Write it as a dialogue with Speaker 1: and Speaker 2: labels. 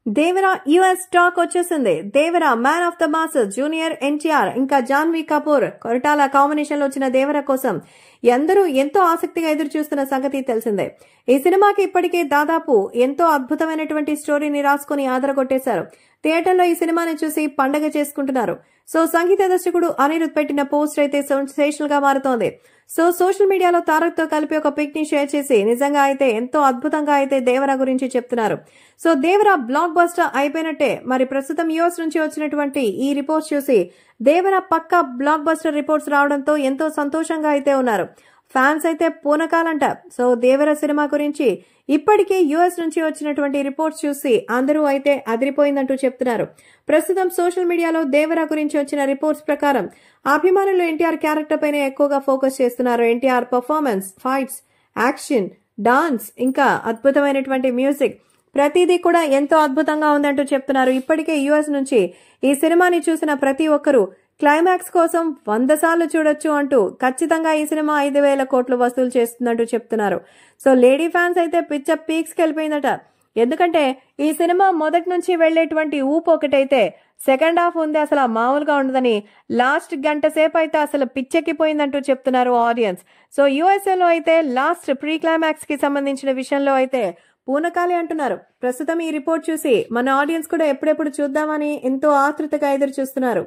Speaker 1: Devara US talk వచ్చేసింది. Devara man of the masses junior NTR ఇంకా Janhvi Kapoor Koratala combination లో వచ్చిన దేవరా కోసం అందరూ ఎంతో ఆసక్తిగా ఎదురు చూస్తున్న సంగతి తెలిసిందే. ఈ సినిమాకి ఇప్పటికే దాదాపు ఎంతో అద్భుతమైనటువంటి స్టోరీని రాసుకుని ఆదరగొట్టేశారు. థియేటర్లో ఈ సినిమాని చూసి పండగ చేసుకుంటున్నారు. సో సంగీత దర్శకుడు అనిరుద్ పెట్టిన పోస్ట్ అయితే సెన్సేషనల్ గా మారుతోంది. సో సోషల్ మీడియాలో తారక్ తో కలిపి ఒక పిక్ ని షేర్ చేసి నిజంగా అయితే ఎంతో అద్భుతంగా అయితే దేవరా గురించి చెప్తున్నారు. సో దేవరా బ్లాక్ బస్టర్ అయిపోయినట్టే. మరి ప్రస్తుతం యూఎస్ నుంచి వచ్చినటువంటి ఈ రిపోర్ట్స్ చూసి దేవరా పక్కా బ్లాక్ బస్టర్ రిపోర్ట్స్ రావడంతో ఎంతో సంతోషంగా అయితే ఉన్నారు. ఫ్యాన్స్ అయితే పూనకాలంట. సో దేవరా సినిమా గురించి ఇప్పటికే యూఎస్ నుంచి వచ్చినటువంటి రిపోర్ట్స్ చూసి అందరూ అయితే అదిరిపోయిందంటూ చెప్తున్నారు. ప్రస్తుతం సోషల్ మీడియాలో దేవరా గురించి వచ్చిన రిపోర్ట్స్ ప్రకారం అభిమానులు ఎన్టీఆర్ క్యారెక్టర్ పైన ఎక్కువగా ఫోకస్ చేస్తున్నారు. NTR performance, fights, action, dance ఇంకా అద్భుతమైనటువంటి మ్యూజిక్ ప్రతిదీ కూడా ఎంతో అద్భుతంగా ఉందంటూ చెప్తున్నారు. ఇప్పటికే యూఎస్ నుంచి ఈ సినిమాని చూసిన ప్రతి ఒక్కరూ క్లైమాక్స్ కోసం 100 సార్లు చూడొచ్చు అంటూ ఖచ్చితంగా ఈ సినిమా 5,000 కోట్లు వసూలు చేస్తుందంటూ చెప్తున్నారు. సో లేడీ ఫ్యాన్స్ అయితే పిచ్చ పీక్స్కి వెళ్ళిపోయిందట. ఎందుకంటే ఈ సినిమా మొదటి నుంచి వెళ్లేటువంటి ఊపు ఒకటైతే సెకండ్ హాఫ్ ఉంది, అసలు మామూలుగా ఉండదని లాస్ట్ గంట సేపు అయితే అసలు పిచ్చెక్కిపోయిందంటూ చెప్తున్నారు ఆడియన్స్. సో యూఎస్ఏలో అయితే లాస్ట్ ప్రీ క్లైమాక్స్ కి సంబంధించిన విషయంలో అయితే పూనకాలి అంటున్నారు. ప్రస్తుతం ఈ రిపోర్ట్ చూసి మన ఆడియన్స్ కూడా ఎప్పుడెప్పుడు చూద్దామని ఎంతో ఆతృతగా ఎదురు చూస్తున్నారు.